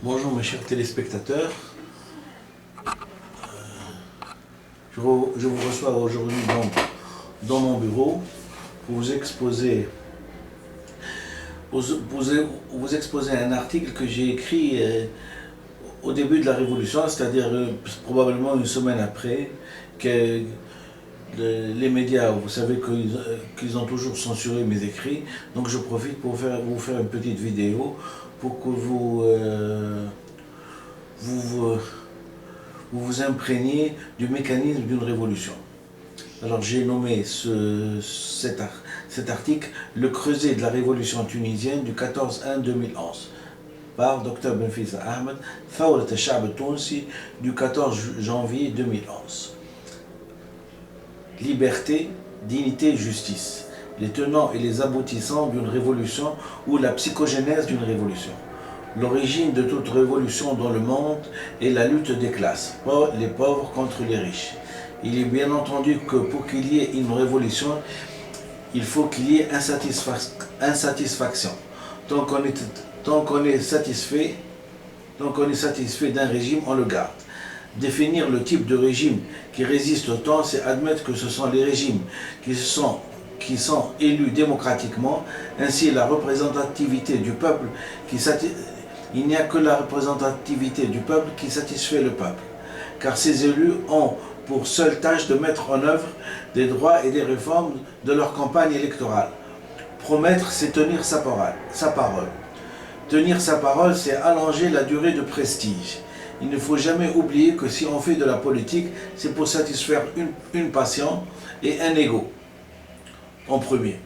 Bonjour mes chers téléspectateurs, je vous reçois aujourd'hui dans mon bureau pour vous exposer un article que j'ai écrit au début de la Révolution, c'est-à-dire probablement une semaine après que les médias, vous savez qu'ils ont toujours censuré mes écrits, donc je profite pour vous faire une petite vidéo pour que vous imprégniez du mécanisme d'une révolution. Alors j'ai nommé cet article « Le creuset de la révolution tunisienne du 14-1-2011 » par Dr Benfisa Ahmed, Thawrat al-Sha'b al-Tounsi du 14 janvier 2011. Liberté, dignité, justice. Les tenants et les aboutissants d'une révolution ou la psychogénèse d'une révolution. L'origine de toute révolution dans le monde est la lutte des classes, les pauvres contre les riches. Il est bien entendu que pour qu'il y ait une révolution, il faut qu'il y ait insatisfaction. Tant qu'on est satisfait d'un régime, on le garde. Définir le type de régime qui résiste au temps, c'est admettre que ce sont les régimes qui sont élus démocratiquement, ainsi la représentativité du peuple il n'y a que la représentativité du peuple qui satisfait le peuple, car ces élus ont pour seule tâche de mettre en œuvre des droits et des réformes de leur campagne électorale. Promettre, c'est tenir sa parole. Tenir sa parole, c'est allonger la durée de prestige. Il ne faut jamais oublier que si on fait de la politique, c'est pour satisfaire une passion et un ego, en premier.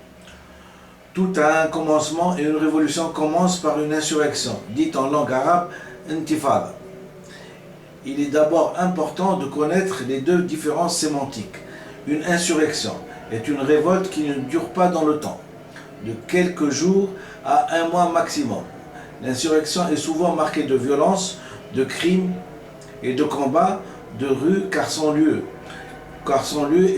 Tout a un commencement et une révolution commence par une insurrection, dite en langue arabe intifada. Il est d'abord important de connaître les deux différences sémantiques. Une insurrection est une révolte qui ne dure pas dans le temps, de quelques jours à un mois maximum. L'insurrection est souvent marquée de violence, de crimes et de combats de rue car son lieu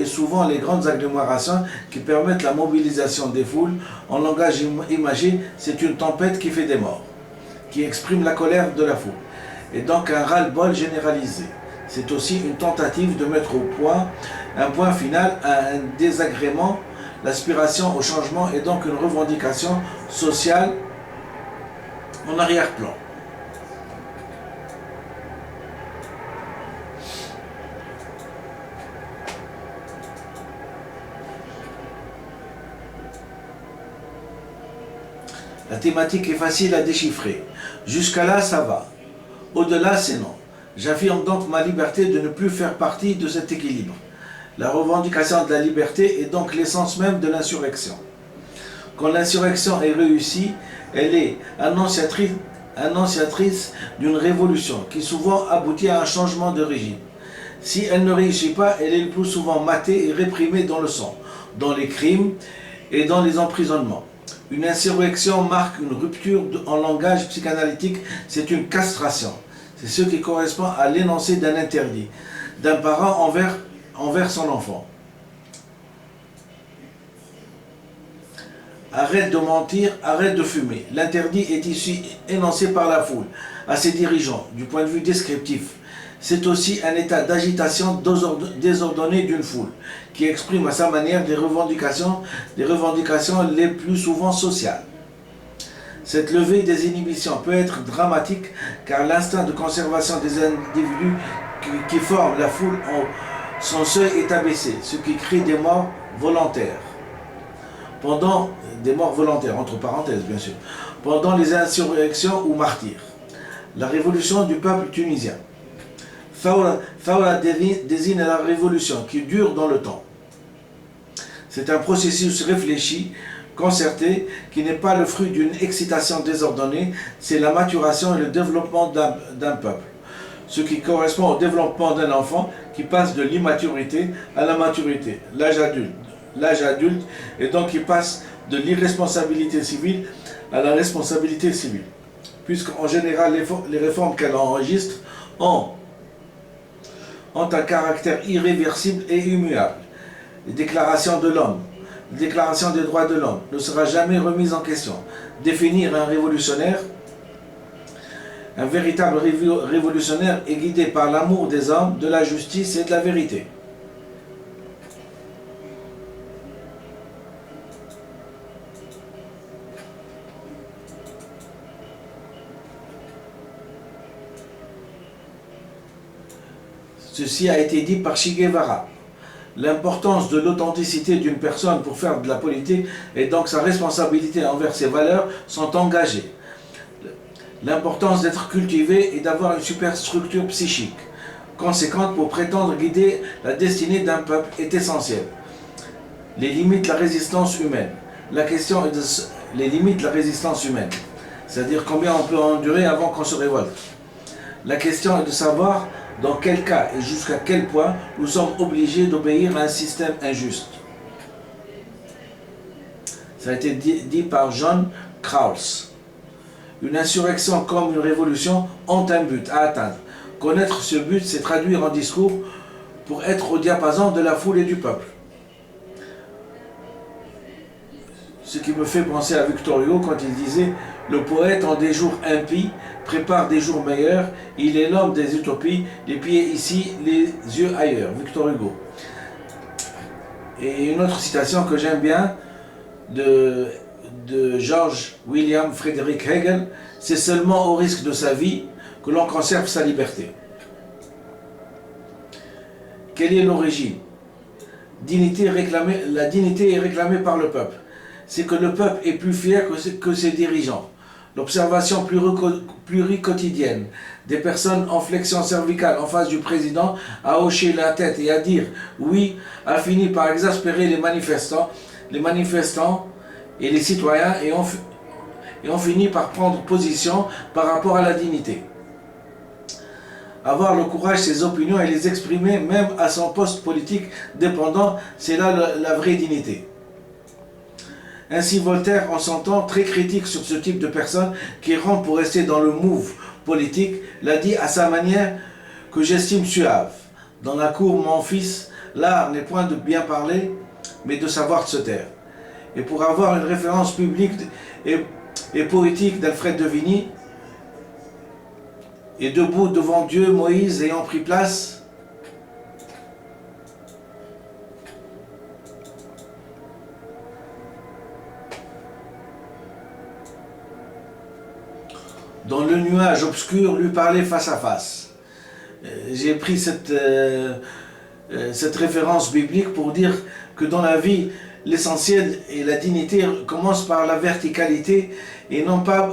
est souvent les grandes agglomérations qui permettent la mobilisation des foules. En langage imagé, c'est une tempête qui fait des morts, qui exprime la colère de la foule, et donc un ras-le-bol généralisé. C'est aussi une tentative de mettre un point final à un désagrément. L'aspiration au changement est donc une revendication sociale en arrière-plan. La thématique est facile à déchiffrer. Jusqu'à là, ça va. Au-delà, c'est non. J'affirme donc ma liberté de ne plus faire partie de cet équilibre. La revendication de la liberté est donc l'essence même de l'insurrection. Quand l'insurrection est réussie, elle est annonciatrice d'une révolution qui souvent aboutit à un changement de régime. Si elle ne réussit pas, elle est le plus souvent matée et réprimée dans le sang, dans les crimes et dans les emprisonnements. Une insurrection marque une rupture en langage psychanalytique, c'est une castration. C'est ce qui correspond à l'énoncé d'un interdit, d'un parent envers son enfant. Arrête de mentir, arrête de fumer. L'interdit est ici énoncé par la foule, à ses dirigeants, du point de vue descriptif. C'est aussi un état d'agitation désordonnée d'une foule, qui exprime à sa manière des revendications les plus souvent sociales. Cette levée des inhibitions peut être dramatique, car l'instinct de conservation des individus qui forment la foule, son seuil est abaissé, ce qui crée des morts volontaires. Des morts volontaires, entre parenthèses bien sûr, pendant les insurrections ou martyrs. La révolution du peuple tunisien. Thawra désigne la révolution qui dure dans le temps. C'est un processus réfléchi, concerté, qui n'est pas le fruit d'une excitation désordonnée, c'est la maturation et le développement d'un peuple. Ce qui correspond au développement d'un enfant qui passe de l'immaturité à la maturité, l'âge adulte, et donc qui passe de l'irresponsabilité civile à la responsabilité civile. Puisqu'en général, les réformes qu'elle enregistre ont un caractère irréversible et immuable. Les déclarations de l'homme, la déclaration des droits de l'homme ne sera jamais remise en question. Définir un révolutionnaire Un véritable révolutionnaire est guidé par l'amour des hommes, de la justice et de la vérité. Ceci a été dit par Che Guevara. L'importance de l'authenticité d'une personne pour faire de la politique et donc sa responsabilité envers ses valeurs sont engagées. L'importance d'être cultivé et d'avoir une superstructure psychique conséquente pour prétendre guider la destinée d'un peuple est essentielle. Les limites de la résistance humaine. La question est de les limites de la résistance humaine, c'est-à-dire combien on peut endurer avant qu'on se révolte. La question est de savoir dans quel cas et jusqu'à quel point nous sommes obligés d'obéir à un système injuste. Ça a été dit par John Rawls. Une insurrection comme une révolution ont un but à atteindre. Connaître ce but, c'est traduire en discours pour être au diapason de la foule et du peuple. Ce qui me fait penser à Victor Hugo quand il disait « Le poète en des jours impies prépare des jours meilleurs, il est l'homme des utopies, les pieds ici, les yeux ailleurs ». Victor Hugo. Et une autre citation que j'aime bien de George William Frederick Hegel, « C'est seulement au risque de sa vie que l'on conserve sa liberté ». Quelle est l'origine ? La dignité est réclamée par le peuple. C'est que le peuple est plus fier que ses dirigeants. L'observation pluriquotidienne des personnes en flexion cervicale en face du président, à hocher la tête et à dire oui, a fini par exaspérer les manifestants et les citoyens et ont fini par prendre position par rapport à la dignité. Avoir le courage de ses opinions et les exprimer même à son poste politique dépendant, c'est là la vraie dignité. Ainsi Voltaire, en son temps très critique sur ce type de personnes qui rampent pour rester dans le move politique, l'a dit à sa manière que j'estime suave. Dans la cour, mon fils, l'art n'est point de bien parler, mais de savoir se taire. Et pour avoir une référence publique et poétique d'Alfred de Vigny, et debout devant Dieu, Moïse ayant pris place, dans le nuage obscur, lui parler face à face. J'ai pris cette référence biblique pour dire que dans la vie, l'essentiel et la dignité commencent par la verticalité et non pas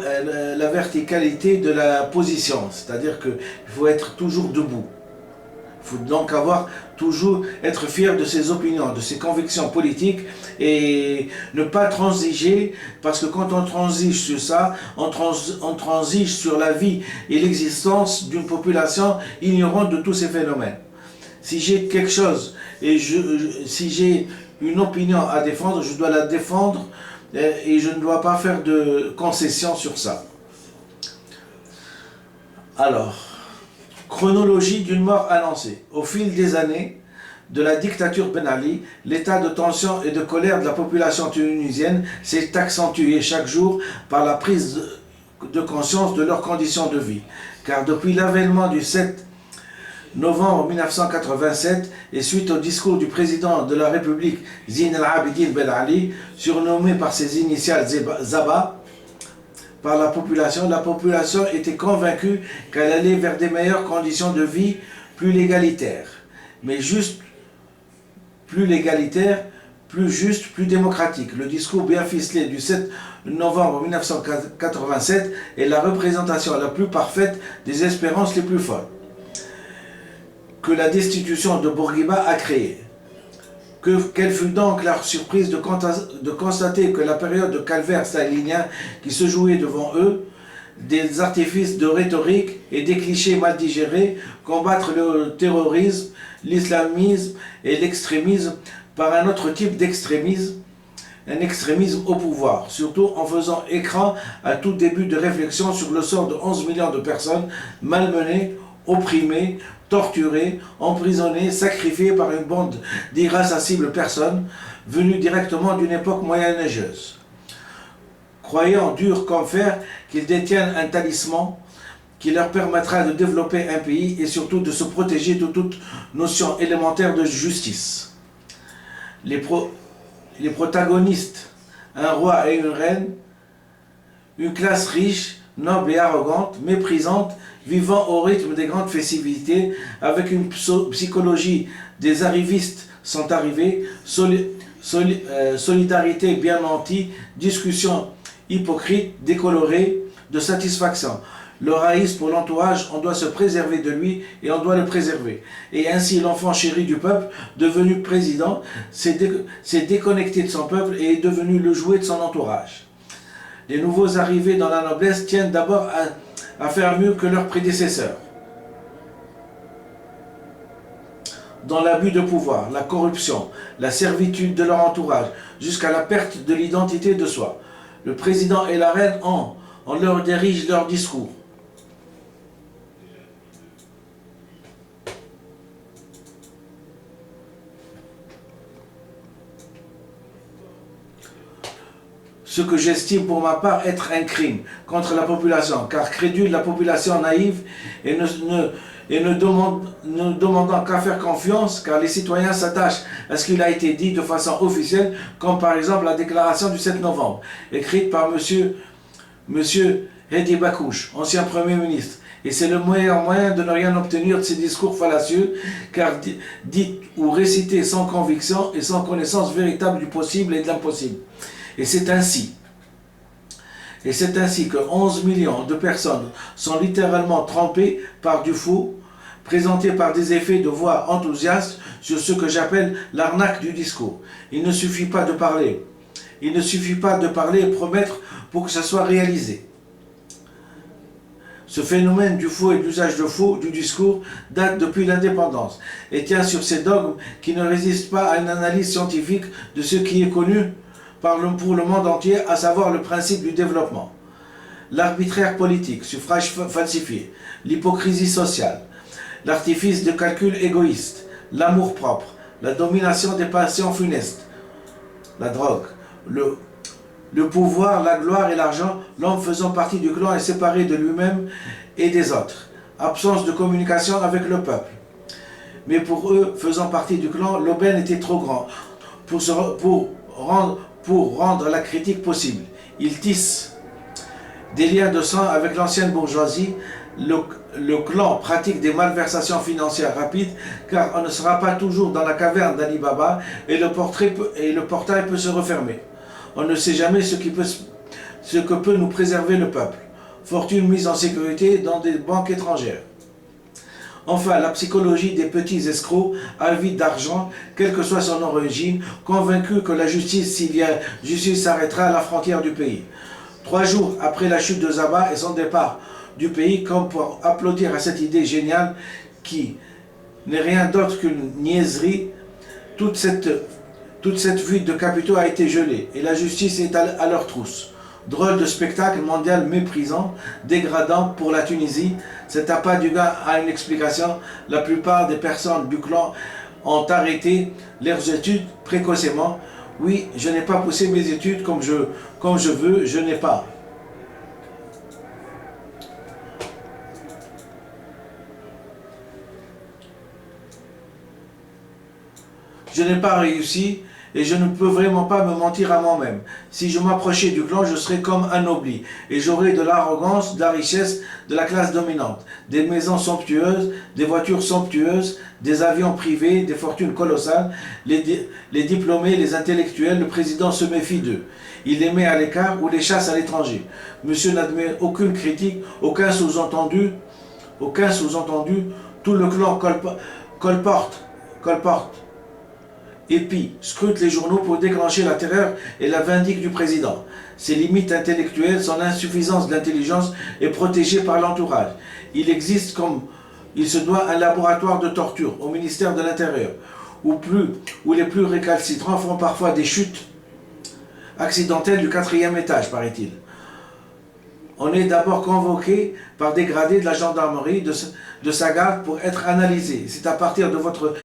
la verticalité de la position. C'est-à-dire qu'il faut être toujours debout. Il faut donc toujours être fier de ses opinions, de ses convictions politiques et ne pas transiger, parce que quand on transige sur ça, on transige sur la vie et l'existence d'une population ignorante de tous ces phénomènes. Si j'ai quelque chose et si j'ai une opinion à défendre, je dois la défendre et je ne dois pas faire de concessions sur ça. Alors, chronologie d'une mort annoncée. Au fil des années de la dictature Ben Ali, l'état de tension et de colère de la population tunisienne s'est accentué chaque jour par la prise de conscience de leurs conditions de vie. Car depuis l'avènement du 7 novembre 1987 et suite au discours du président de la République Zine El Abidine Ben Ali, surnommé par ses initiales Zaba, par la population était convaincue qu'elle allait vers des meilleures conditions de vie plus légalitaires. Mais juste plus légalitaires, plus justes, plus démocratiques. Le discours bien ficelé du 7 novembre 1987 est la représentation la plus parfaite des espérances les plus folles que la destitution de Bourguiba a créées. Quelle fut donc leur surprise de constater que la période de calvaire stalinien qui se jouait devant eux, des artifices de rhétorique et des clichés mal digérés, combattre le terrorisme, l'islamisme et l'extrémisme par un autre type d'extrémisme, un extrémisme au pouvoir, surtout en faisant écran à tout début de réflexion sur le sort de 11 millions de personnes malmenées, opprimées, torturés, emprisonnés, sacrifiés par une bande d'irascibles personnes venues directement d'une époque moyenâgeuse. Croyant dur comme fer qu'ils détiennent un talisman qui leur permettra de développer un pays et surtout de se protéger de toute notion élémentaire de justice. Les protagonistes, un roi et une reine, une classe riche, noble et arrogante, méprisante, vivant au rythme des grandes festivités, avec une psychologie des arrivistes sont arrivés, solidarité bien nantie, discussion hypocrite, décolorée, de satisfaction. Le raïs pour l'entourage, on doit se préserver de lui et on doit le préserver. Et ainsi l'enfant chéri du peuple, devenu président, s'est déconnecté de son peuple et est devenu le jouet de son entourage. Les nouveaux arrivés dans la noblesse tiennent d'abord à faire mieux que leurs prédécesseurs. Dans l'abus de pouvoir, la corruption, la servitude de leur entourage, jusqu'à la perte de l'identité de soi. Le président et la reine, on leur dirige leur discours. Ce que j'estime pour ma part être un crime contre la population, car crédule la population naïve et ne demandant qu'à faire confiance, car les citoyens s'attachent à ce qu'il a été dit de façon officielle, comme par exemple la déclaration du 7 novembre, écrite par Monsieur Hedi Bakouche, ancien Premier ministre. Et c'est le meilleur moyen de ne rien obtenir de ces discours fallacieux, car dites ou récités sans conviction et sans connaissance véritable du possible et de l'impossible. Et c'est ainsi que 11 millions de personnes sont littéralement trompées par du faux, présentées par des effets de voix enthousiastes sur ce que j'appelle l'arnaque du discours. Il ne suffit pas de parler. Il ne suffit pas de parler et promettre pour que ça soit réalisé. Ce phénomène du faux et de l'usage de faux du discours date depuis l'indépendance et tient sur ces dogmes qui ne résistent pas à une analyse scientifique de ce qui est connu pour le monde entier, à savoir le principe du développement. L'arbitraire politique, suffrage falsifié, l'hypocrisie sociale, l'artifice de calcul égoïste, l'amour-propre, la domination des passions funestes, la drogue, le pouvoir, la gloire et l'argent, l'homme faisant partie du clan est séparé de lui-même et des autres. Absence de communication avec le peuple. Mais pour eux, faisant partie du clan, l'aubaine était trop grand pour rendre la critique possible. Ils tissent des liens de sang avec l'ancienne bourgeoisie. Le clan pratique des malversations financières rapides, car on ne sera pas toujours dans la caverne d'Ali Baba et le portail peut se refermer. On ne sait jamais ce que peut nous préserver le peuple. Fortune mise en sécurité dans des banques étrangères. Enfin, la psychologie des petits escrocs, avides d'argent, quelle que soit son origine, convaincus que la justice, s'il y a justice, s'arrêtera à la frontière du pays. 3 jours après la chute de Zaba et son départ du pays, comme pour applaudir à cette idée géniale qui n'est rien d'autre qu'une niaiserie, toute cette fuite de capitaux a été gelée et la justice est à leur trousse. Drôle de spectacle mondial méprisant, dégradant pour la Tunisie. Cet appât du gain a une explication. La plupart des personnes du clan ont arrêté leurs études précocement. Oui, je n'ai pas poussé mes études comme je veux, je n'ai pas. Je n'ai pas réussi et je ne peux vraiment pas me mentir à moi-même. Si je m'approchais du clan, je serais comme anobli et j'aurais de l'arrogance, de la richesse de la classe dominante, des maisons somptueuses, des voitures somptueuses, des avions privés, des fortunes colossales. Les diplômés, les intellectuels, le président se méfie d'eux. Il les met à l'écart ou les chasse à l'étranger. Monsieur n'admet aucune critique, aucun sous-entendu. Tout le clan colporte. Et puis, scrute les journaux pour déclencher la terreur et la vindicte du président. Ses limites intellectuelles, son insuffisance d'intelligence est protégée par l'entourage. Il existe comme il se doit un laboratoire de torture au ministère de l'Intérieur, où les plus récalcitrants font parfois des chutes accidentelles du 4e étage, paraît-il. On est d'abord convoqué par des gradés de la gendarmerie de sa garde pour être analysé. C'est à partir de votre